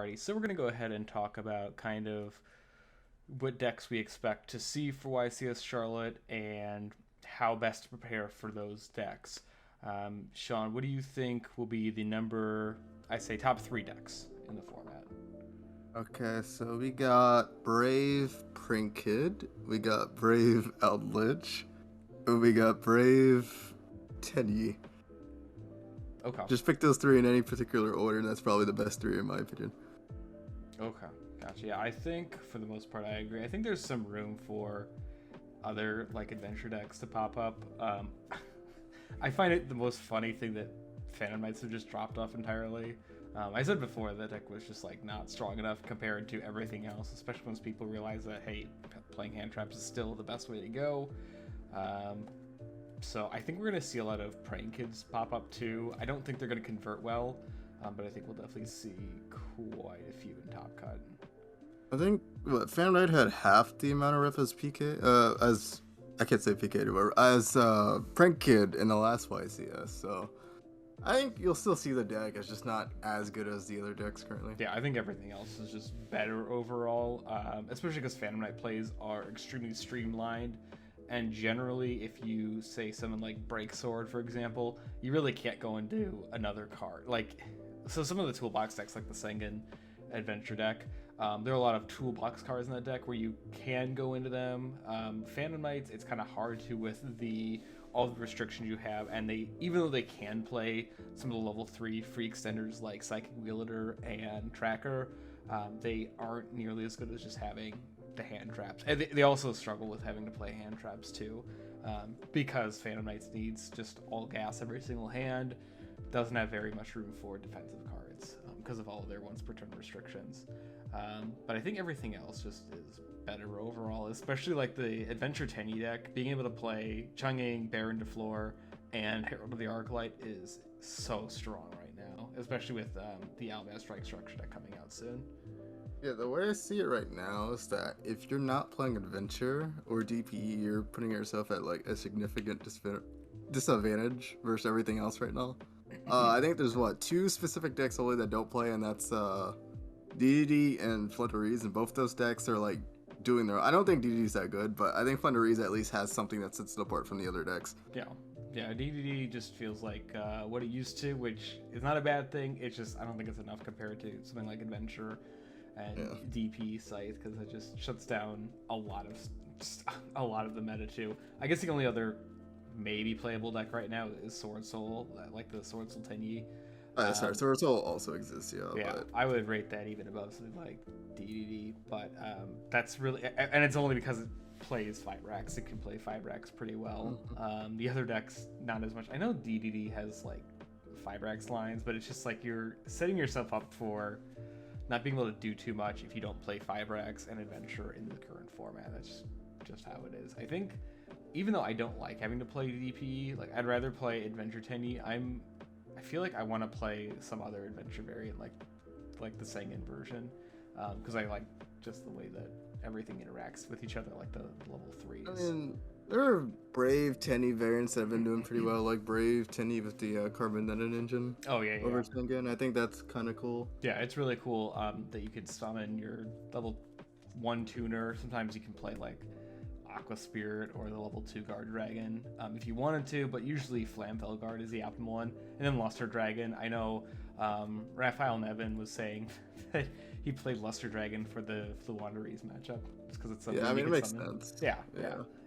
Alrighty, so we're going to go ahead and talk about kind of what decks we expect to see for YCS Charlotte and how best to prepare for those decks. Sean, what do you think will be the top 3 decks in the format? Okay, so we got Brave Prinkid, we got Brave Eldritch, and we got Brave Tenyi. Okay. Just pick those 3 in any particular order, and that's probably the best 3 in my opinion. Okay, gotcha. Yeah, I think for the most part I agree. I think there's some room for other adventure decks to pop up. I find it the most funny thing that Phantom Knights have just dropped off entirely. I said before that deck was just not strong enough compared to everything else, especially once people realize that, hey, playing hand traps is still the best way to go. So I think we're going to see a lot of Praying Kids pop up too. I don't think they're going to convert well, but I think we'll definitely see quite a few in Top Cut. I think Phantom Knight had half the amount of ref as PK, as I can't say PK anymore, as Prank Kid in the last YCS, so I think you'll still see the deck. It's just not as good as the other decks currently. Yeah, I think everything else is just better overall, especially because Phantom Knight plays are extremely streamlined. And generally, if you say something like Break Sword, for example, you really can't go and do another card. So some of the toolbox decks, like the Sengen Adventure deck, there are a lot of toolbox cards in that deck where you can go into them. Phantom Knights, it's kind of hard to with all the restrictions you have, and even though they can play some of the level 3 free extenders like Psychic Wielder and Tracker, they aren't nearly as good as just having the hand traps. And they also struggle with having to play hand traps too, because Phantom Knights needs just all gas every single hand, doesn't have very much room for defensive cards because of all of their once per turn restrictions. But I think everything else just is better overall, especially the Adventure Tenyi deck. Being able to play Chang'e, Baron de Flor, and Herald of the Arclight is so strong right now, especially with the Alabama Strike Structure deck coming out soon. Yeah, the way I see it right now is that if you're not playing Adventure or DPE, you're putting yourself at a significant disadvantage versus everything else right now. I think there's 2 specific decks only that don't play, and that's DDD and Flutteries, and both those decks are doing their. I don't think DDD's that good, but I think Flutteries at least has something that sets it apart from the other decks. Yeah, DDD just feels like what it used to, which is not a bad thing. It's just I don't think it's enough compared to something like Adventure and DP Scythe, because it just shuts down a lot of the meta too. I guess the only other maybe playable deck right now is Sword Soul, like the Sword Soul Tenyi. Sorry, Sword Soul also exists, yeah. But I would rate that even above something like DDD, but that's really, and it's only because it plays 5 racks. It can play 5 racks pretty well. The other decks not as much. I know DDD has 5 racks lines, but it's just you're setting yourself up for not being able to do too much if you don't play 5 racks and Adventure in the current format. That's just how it is. I think, even though I don't like having to play DP, I'd rather play Adventure Tenyi. I feel like I want to play some other Adventure variant, like the Sengen version, because I like just the way that everything interacts with each other, like the level 3s. I mean, there are Brave Tenyi variants that have been doing pretty well, like Brave Tenyi with the Carbonated engine. Oh yeah. Over Sengen. I think that's kind of cool. Yeah, it's really cool that you could summon your level 1 tuner. Sometimes you can play Aqua Spirit or the level 2 Guard Dragon if you wanted to, but usually Flamfell Guard is the optimal one. And then Luster Dragon. I know Raphael Nevin was saying that he played Luster Dragon for the Wanderers matchup just because it's something. Yeah, I mean, it makes sense. Yeah.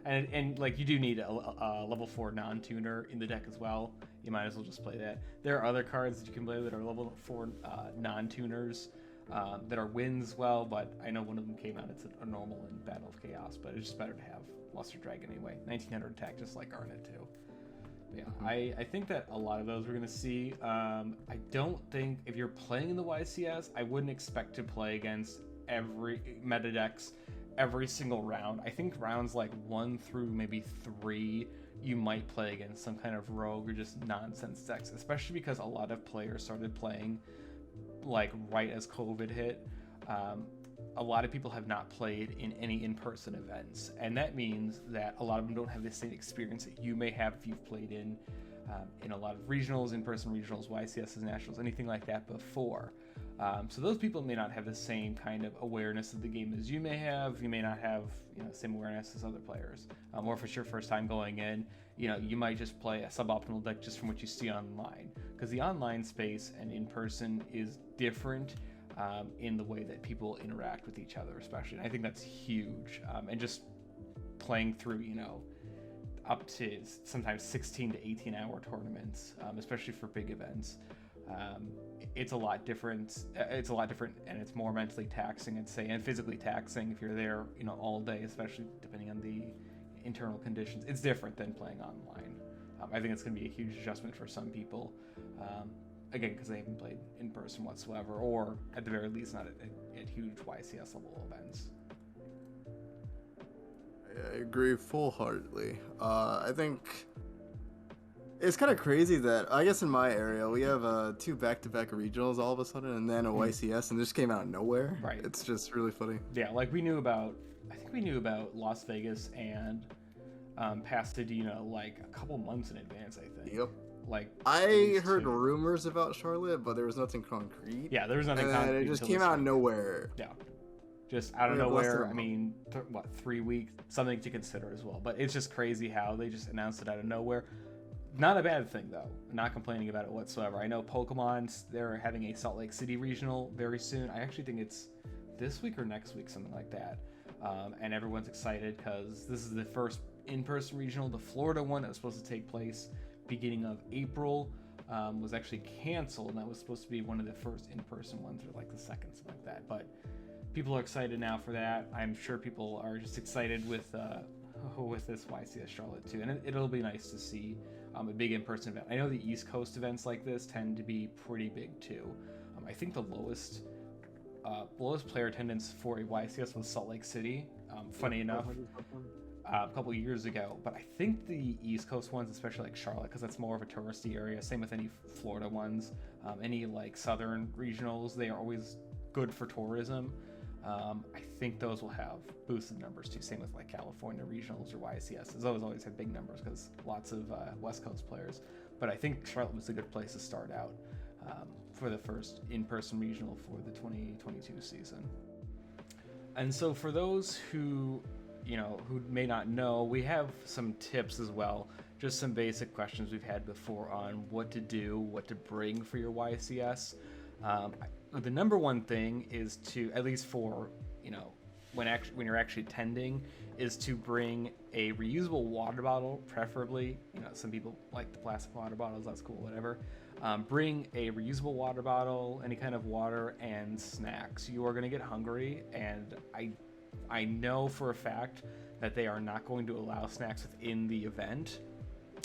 And you do need a level 4 non-tuner in the deck as well. You might as well just play that. There are other cards that you can play that are level 4 non-tuners that are wins well, but I know one of them came out. It's a normal in Battle of Chaos, but it's just better to have Luster Dragon anyway. 1900 attack, just like Garnet too. But yeah, I think that a lot of those we're going to see. I don't think, if you're playing in the YCS, I wouldn't expect to play against every meta decks every single round. I think rounds 1 through maybe 3, you might play against some kind of rogue or just nonsense decks, especially because a lot of players started playing right as COVID hit. A lot of people have not played in any in-person events, and that means that a lot of them don't have the same experience that you may have if you've played in a lot of regionals, in-person regionals, YCSs, nationals, anything like that before. So those people may not have the same kind of awareness of the game as you may have. You may not have, same awareness as other players. Or if it's your first time going in, you might just play a suboptimal deck just from what you see online. Because the online space and in person is different in the way that people interact with each other, especially. And I think that's huge. And just playing through, up to sometimes 16 to 18 hour tournaments, especially for big events. It's a lot different. It's a lot different, and it's more mentally taxing, and physically taxing if you're there, all day, especially depending on the internal conditions. It's different than playing online. I think it's going to be a huge adjustment for some people. Again, because they haven't played in person whatsoever, or at the very least, not at huge YCS level events. I agree full-heartedly. I think it's kind of crazy that, I guess in my area, we have 2 back-to-back regionals all of a sudden, and then a YCS, and this came out of nowhere. Right. It's just really funny. Yeah, like we knew about Las Vegas and Pasadena like a couple months in advance, I think. Yep. Like I heard rumors about Charlotte, but there was nothing concrete. Yeah, there was nothing and concrete. It just came out of nowhere. Yeah. Just out of nowhere. I mean, 3 weeks? Something to consider as well. But it's just crazy how they just announced it out of nowhere. Not a bad thing, though. Not complaining about it whatsoever. I know Pokemon, they're having a Salt Lake City regional very soon. I actually think it's this week or next week, something like that. And everyone's excited because this is the first in-person regional. The Florida one that was supposed to take place beginning of April was actually canceled, and that was supposed to be one of the first in-person ones, or like the second, something like that. But people are excited now for that. I'm sure people are just excited with this YCS Charlotte too, and it'll be nice to see a big in-person event. I know the East Coast events like this tend to be pretty big too. I think the lowest player attendance for a YCS was Salt Lake City. Funny enough, a couple of years ago, but I think the East Coast ones, especially like Charlotte, because that's more of a touristy area. Same with any Florida ones, any like southern regionals, they are always good for tourism. I think those will have boosted numbers too. Same with like California regionals or YCS. Those always have big numbers because lots of West Coast players. But I think Charlotte was a good place to start out for the first in-person regional for the 2022 season. And so for those who may not know, we have some tips as well. Just some basic questions we've had before on what to do, what to bring for your YCS. The number one thing is to, at least for, when you're actually attending, is to bring a reusable water bottle, preferably. Some people like the plastic water bottles, that's cool, whatever. Bring a reusable water bottle, any kind of water, and snacks. You are going to get hungry, and I know for a fact that they are not going to allow snacks within the event.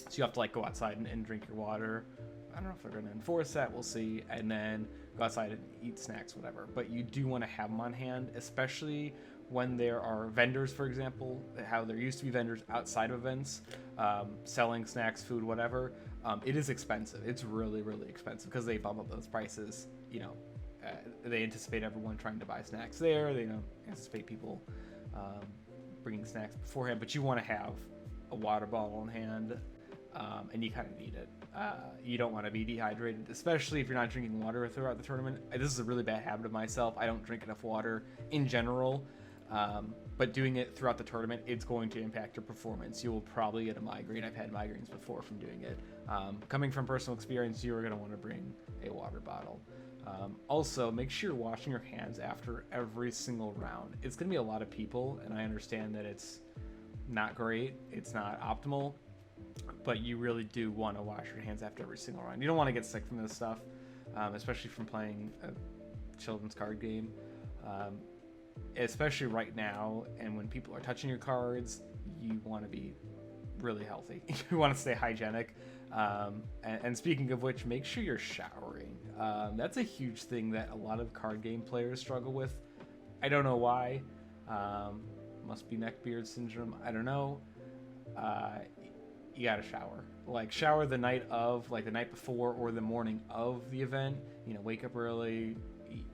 So you have to go outside and drink your water. I don't know if they're going to enforce that. We'll see. And then go outside and eat snacks, whatever. But you do want to have them on hand, especially when there are vendors, for example, how there used to be vendors outside of events selling snacks, food, whatever. It is expensive. It's really, really expensive because they bump up those prices. They anticipate everyone trying to buy snacks there. They don't anticipate people bringing snacks beforehand. But you want to have a water bottle in hand, and you kind of need it. You don't want to be dehydrated, especially if you're not drinking water throughout the tournament. This is a really bad habit of myself. I don't drink enough water in general, but doing it throughout the tournament, it's going to impact your performance. You will probably get a migraine. I've had migraines before from doing it. Coming from personal experience, you're going to want to bring a water bottle. Also, make sure you're washing your hands after every single round. It's going to be a lot of people, and I understand that it's not great. It's not optimal. But you really do want to wash your hands after every single round. You don't want to get sick from this stuff, especially from playing a children's card game. Especially right now, and when people are touching your cards, you want to be really healthy. You want to stay hygienic. And speaking of which, make sure you're showering. That's a huge thing that a lot of card game players struggle with. I don't know why. Must be neckbeard syndrome. I don't know. You gotta shower. Shower the night of, the night before or the morning of the event. Wake up early,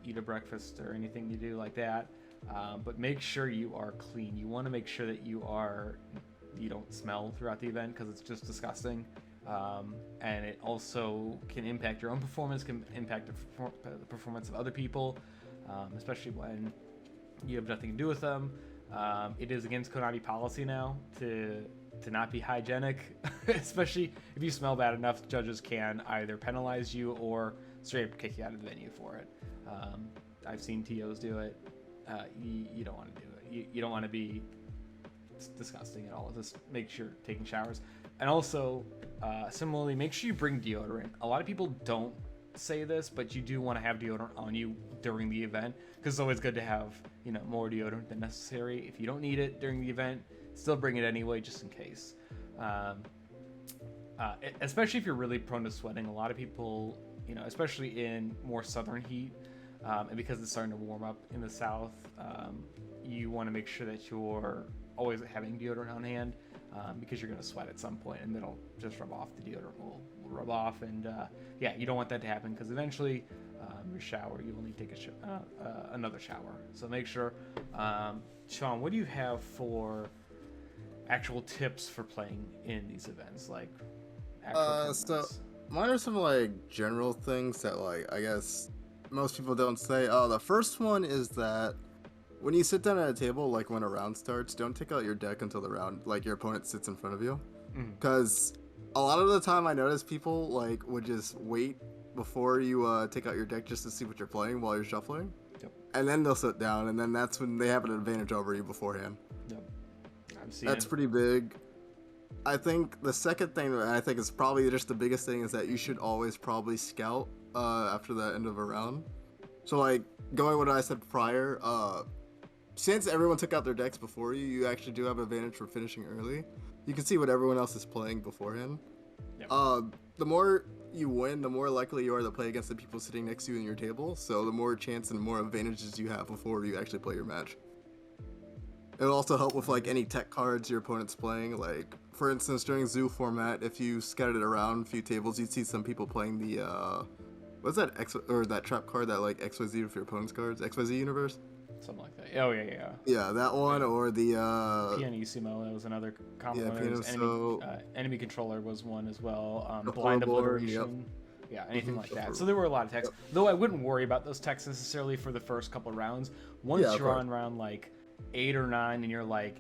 eat a breakfast or anything you do like that. But make sure you are clean. You want to make sure that you don't smell throughout the event because it's just disgusting. and it also can impact your own performance, can impact the performance of other people, especially when you have nothing to do with them. It is against Konami policy now to not be hygienic, especially if you smell bad enough. Judges can either penalize you or straight up kick you out of the venue for it. I've seen TOs do it. You don't want to do it. You don't want to be disgusting at all. Just make sure you're taking showers. And also, similarly, make sure you bring deodorant. A lot of people don't say this, but you do want to have deodorant on you during the event, because it's always good to have, more deodorant than necessary. If you don't need it during the event, still bring it anyway, just in case. Especially if you're really prone to sweating. A lot of people, especially in more southern heat, and because it's starting to warm up in the south, you want to make sure that you're always having deodorant on hand, because you're going to sweat at some point and it'll just rub off. The deodorant will rub off, and you don't want that to happen, because eventually your shower, you will need to take another shower. So make sure. Sean, what do you have for actual tips for playing in these events, like actual so mine are some like general things that I guess most people don't say. The first one is that when you sit down at a table, like when a round starts, don't take out your deck until the round, like your opponent sits in front of you, because a lot of the time I notice people would just wait before you take out your deck just to see what you're playing while you're shuffling. Yep. And then they'll sit down, and then that's when they have an advantage over you beforehand. Yep. That's pretty big. I think the second thing that I think is probably just the biggest thing is that you should always probably scout after the end of a round. So going with what I said prior, since everyone took out their decks before you, you actually do have an advantage for finishing early. You can see what everyone else is playing beforehand. Yep. The more you win, the more likely you are to play against the people sitting next to you in your table. So the more chance and more advantages you have before you actually play your match. It'll also help with any tech cards your opponent's playing. For instance, during Zoo format, if you scattered it around a few tables, you'd see some people playing the what's that that trap card that XYZ with your opponent's cards, XYZ Universe. Something like that. Oh yeah. Yeah, that one, or the Pianissimo. That was another common one. Pianissimo. Enemy controller was one as well. Blind obliteration. Yep. Yeah, anything like that. So there were a lot of techs. Though I wouldn't worry about those techs necessarily for the first couple rounds. Once you're on round 8 or 9 and you're XO,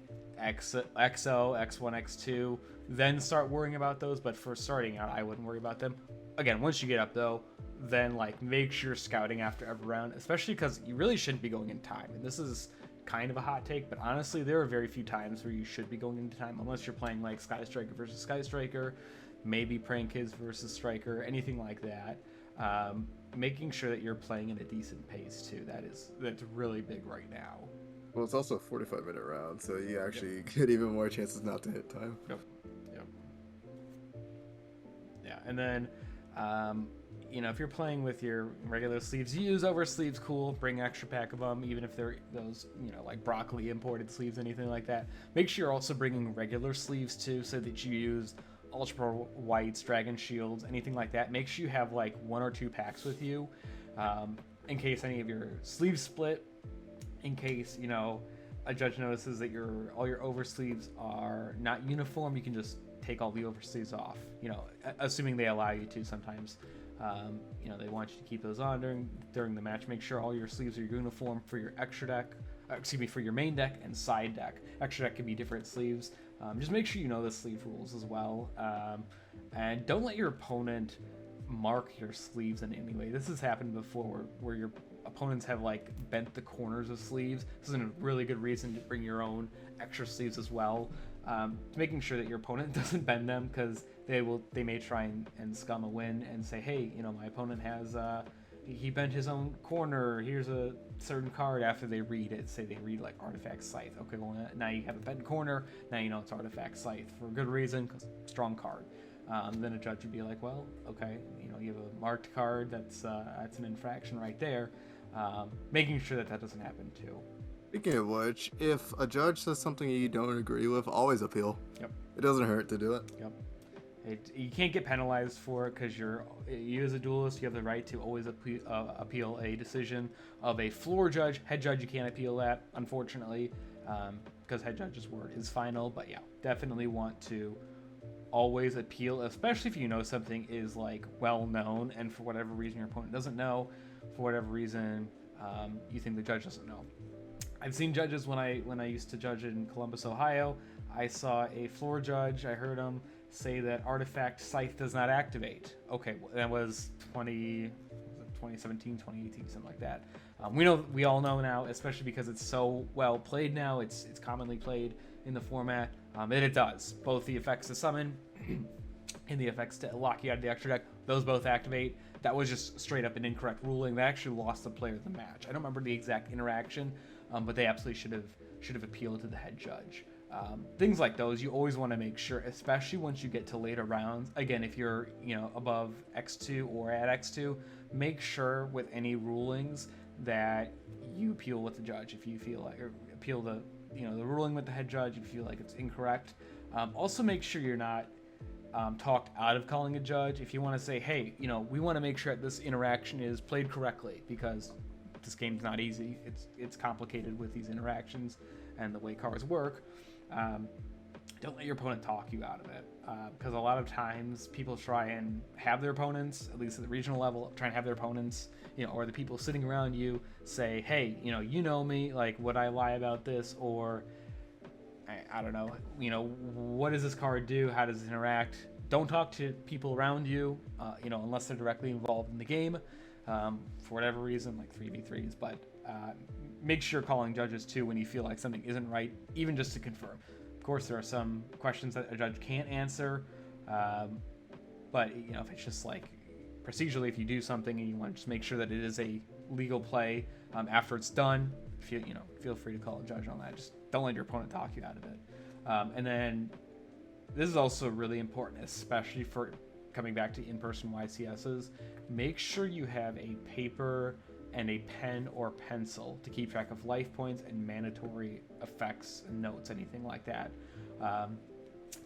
X1, X2, then start worrying about those. But for starting out, I wouldn't worry about them. Again, once you get up though, then make sure you're scouting after every round, especially because you really shouldn't be going in time. And this is kind of a hot take, but honestly, there are very few times where you should be going into time, unless you're playing Sky Striker versus Sky Striker, maybe Prank Kids versus Striker, anything like that. Making sure that you're playing at a decent pace too. That's really big right now. Well, it's also a 45-minute round, so you actually get even more chances not to hit time. Yep. Yeah, and then if you're playing with your regular sleeves, you use over sleeves, cool. Bring an extra pack of them, even if they're those, broccoli imported sleeves, anything like that. Make sure you're also bringing regular sleeves too, so that you use Ultra Whites, Dragon Shields, anything like that. Make sure you have 1 or 2 packs with you, in case any of your sleeves split. In case a judge notices that all your over sleeves are not uniform, you can just take all the over sleeves off. Assuming they allow you to. Sometimes they want you to keep those on during the match. Make sure all your sleeves are uniform for your extra deck, for your main deck and side deck. Extra deck can be different sleeves. Just make sure you know the sleeve rules as well, and don't let your opponent mark your sleeves in any way. This has happened before where your opponents have bent the corners of sleeves. This is a really good reason to bring your own extra sleeves as well. Making sure that your opponent doesn't bend them, because they may try and scum a win and say, hey, my opponent has he bent his own corner, here's a certain card. After they read it, say they read Artifact Scythe. Okay, well now you have a bent corner, now you know it's Artifact Scythe for a good reason, because strong card. Then a judge would be like, well, okay, you have a marked card, that's an infraction right there. Making sure that doesn't happen too. Speaking of which, if a judge says something you don't agree with, always appeal. Yep. It doesn't hurt to do it. Yep. You can't get penalized for it, because you as a duelist, you have the right to always appeal a decision of a floor judge. Head judge, you can't appeal that, unfortunately, because head judge's word is final. But yeah, definitely want to always appeal, especially if you know something is like well known, and for whatever reason your opponent doesn't know, for whatever reason you think the judge doesn't know. I've seen judges when I used to judge in Columbus, Ohio. I saw a floor judge. I heard him say that Artifact Scythe does not activate. Okay, that was 2017, 2018, something like that. We all know now, especially because it's so well played now. It's commonly played in the format, and it does. Both the effects to summon and the effects to lock you out of the extra deck, those both activate. That was just straight up an incorrect ruling. That actually lost the player the match. I don't remember the exact interaction, but they absolutely should have appealed to the head judge. Things like those, you always want to make sure, especially once you get to later rounds. Again, if you're above X2 or at X2, make sure with any rulings that you appeal with the judge if you feel like, or appeal the ruling with the head judge if you feel like it's incorrect. Also, make sure you're not talked out of calling a judge. If you want to say, hey, we want to make sure that this interaction is played correctly, because this game's not easy. It's complicated with these interactions and the way cards work. Don't let your opponent talk you out of it, because a lot of times people try and have their opponents, at least at the regional level, try and have their opponents, or the people sitting around you say, hey, you know me, like, would I lie about this? Or I don't know, what does this card do? How does it interact? Don't talk to people around you, unless they're directly involved in the game, for whatever reason, like 3v3s, but make sure calling judges too when you feel like something isn't right, even just to confirm. Of course, there are some questions that a judge can't answer, but if it's just like procedurally, if you do something and you want to just make sure that it is a legal play after it's done, feel free to call a judge on that. Just don't let your opponent talk you out of it. And then this is also really important, especially for coming back to in-person YCSs. Make sure you have a paper and a pen or pencil to keep track of life points and mandatory effects and notes, anything like that.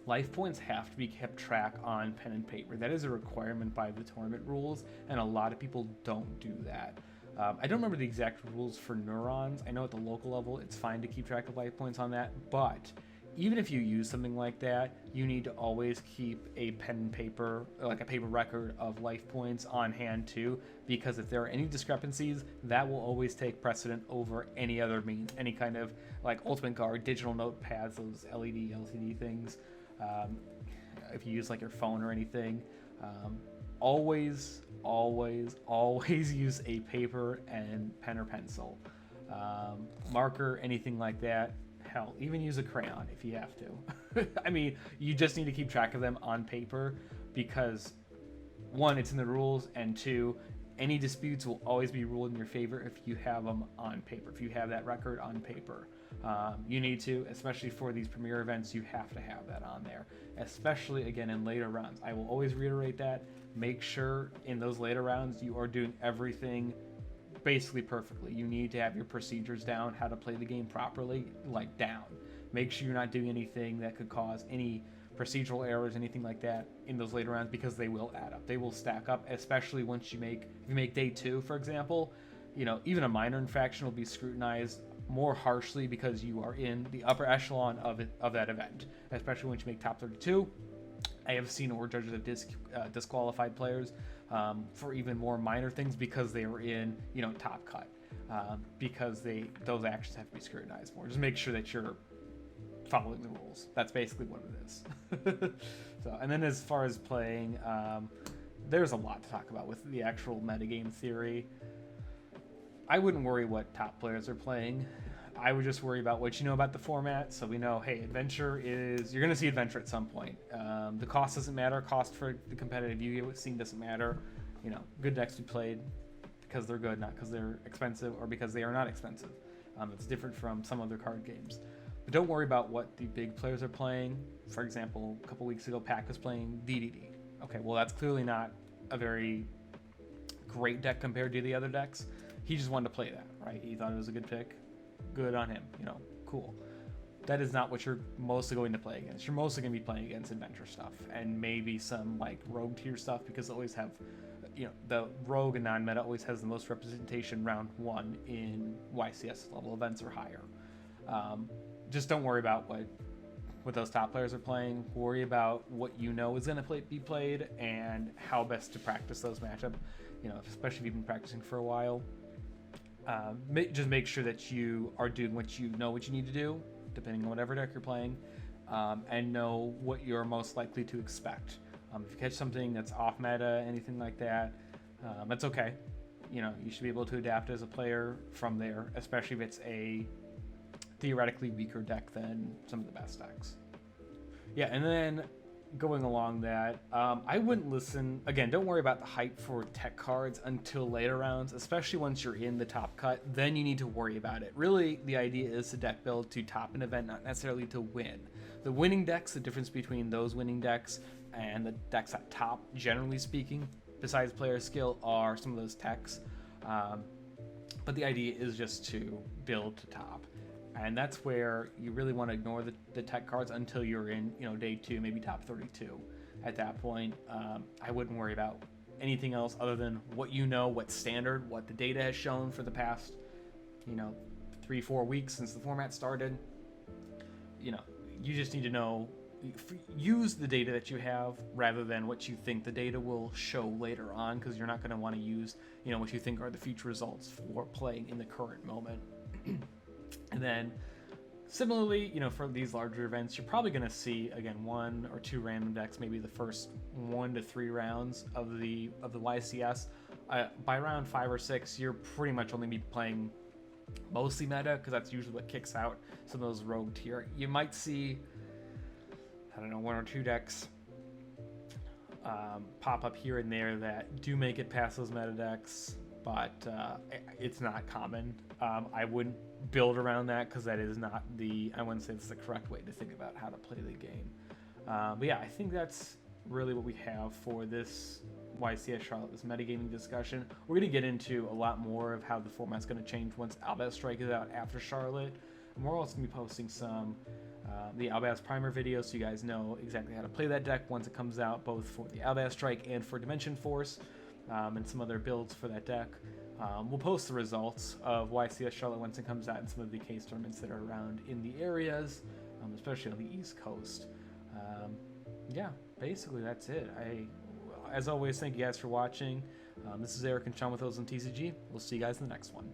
Life points have to be kept track on pen and paper. That is a requirement by the tournament rules, and a lot of people don't do that. I don't remember the exact rules for neurons. I know at the local level it's fine to keep track of life points on that, but even if you use something like that, you need to always keep a pen and paper, like a paper record of life points on hand too, because if there are any discrepancies, that will always take precedent over any other means, any kind of like Ultimate Guard, digital notepads, those LED, LCD things. If you use like your phone or anything, always use a paper and pen or pencil, marker, anything like that. Hell, even use a crayon if you have to. I mean, you just need to keep track of them on paper, because one, it's in the rules, and two, any disputes will always be ruled in your favor if you have them on paper, if you have that record on paper. You need to, especially for these premier events, you have to have that on there, especially again in later rounds. I will always reiterate that. Make sure in those later rounds you are doing everything basically perfectly. You need to have your procedures down, how to play the game properly, like down. Make sure you're not doing anything that could cause any procedural errors, anything like that in those later rounds, because they will add up. They will stack up, especially once if you make day 2, for example. Even a minor infraction will be scrutinized more harshly because you are in the upper echelon of that event, especially once you make top 32. I have seen where judges have disqualified players for even more minor things because they were in, top cut, because those actions have to be scrutinized more. Just make sure that you're following the rules. That's basically what it is. So, and then as far as playing, there's a lot to talk about with the actual metagame theory. I wouldn't worry what top players are playing. I would just worry about what you know about the format. So we know, hey, adventure you're going to see adventure at some point. The cost doesn't matter. Cost for the competitive Yu-Gi-Oh scene doesn't matter. Good decks to be played because they're good, not because they're expensive or because they are not expensive. It's different from some other card games. But don't worry about what the big players are playing. For example, a couple weeks ago, Pac was playing DDD. Okay, well, that's clearly not a very great deck compared to the other decks. He just wanted to play that, right? He thought it was a good pick. Good on him, cool. That is not what you're mostly going to play against. You're mostly going to be playing against adventure stuff and maybe some like rogue tier stuff, because they always have, the rogue and non-meta always has the most representation round 1 in YCS level events or higher. Just don't worry about what what those top players are playing. Worry about what you know is going to be played and how best to practice those matchups. You know, especially if you've been practicing for a while. Just make sure that you are doing what you know what you need to do, depending on whatever deck you're playing, and know what you're most likely to expect. If you catch something that's off meta, anything like that, that's okay. You know, you should be able to adapt as a player from there, especially if it's a theoretically weaker deck than some of the best decks. Yeah, and then going along that, I wouldn't listen. Again, don't worry about the hype for tech cards until later rounds, especially once you're in the top cut. Then you need to worry about it. Really, the idea is to deck build to top an event, not necessarily to win. The winning decks, the difference between those winning decks and the decks at top, generally speaking, besides player skill, are some of those techs. But the idea is just to build to top. And that's where you really want to ignore the tech cards until you're in, you know, day 2, maybe top 32. At that point, I wouldn't worry about anything else other than what you know, what's standard, what the data has shown for the past, you know, 3-4 weeks since the format started. You know, you just need to know, use the data that you have rather than what you think the data will show later on, because you're not going to want to use, you know, what you think are the future results for playing in the current moment. And then similarly, you know, for these larger events, you're probably going to see, again, 1 or 2 random decks, maybe the first 1 to 3 rounds of the YCS. By round 5 or 6, you're pretty much only be playing mostly meta, because that's usually what kicks out some of those rogue tier. You might see, I don't know, 1 or 2 decks pop up here and there that do make it past those meta decks, but it's not common. I wouldn't build around that, because that is not I wouldn't say it's the correct way to think about how to play the game. But yeah, I think that's really what we have for this YCS Charlotte, this metagaming discussion. We're going to get into a lot more of how the format's going to change once Albaz Strike is out after Charlotte. And we're also going to be posting some the Albaz Primer videos, so you guys know exactly how to play that deck once it comes out, both for the Albaz Strike and for Dimension Force, and some other builds for that deck. We'll post the results of YCS Charlotte once it comes out and some of the case tournaments that are around in the areas, especially on the East Coast. Yeah, basically that's it. As always, thank you guys for watching. This is Eric and Sean with OzoneTCG. We'll see you guys in the next one.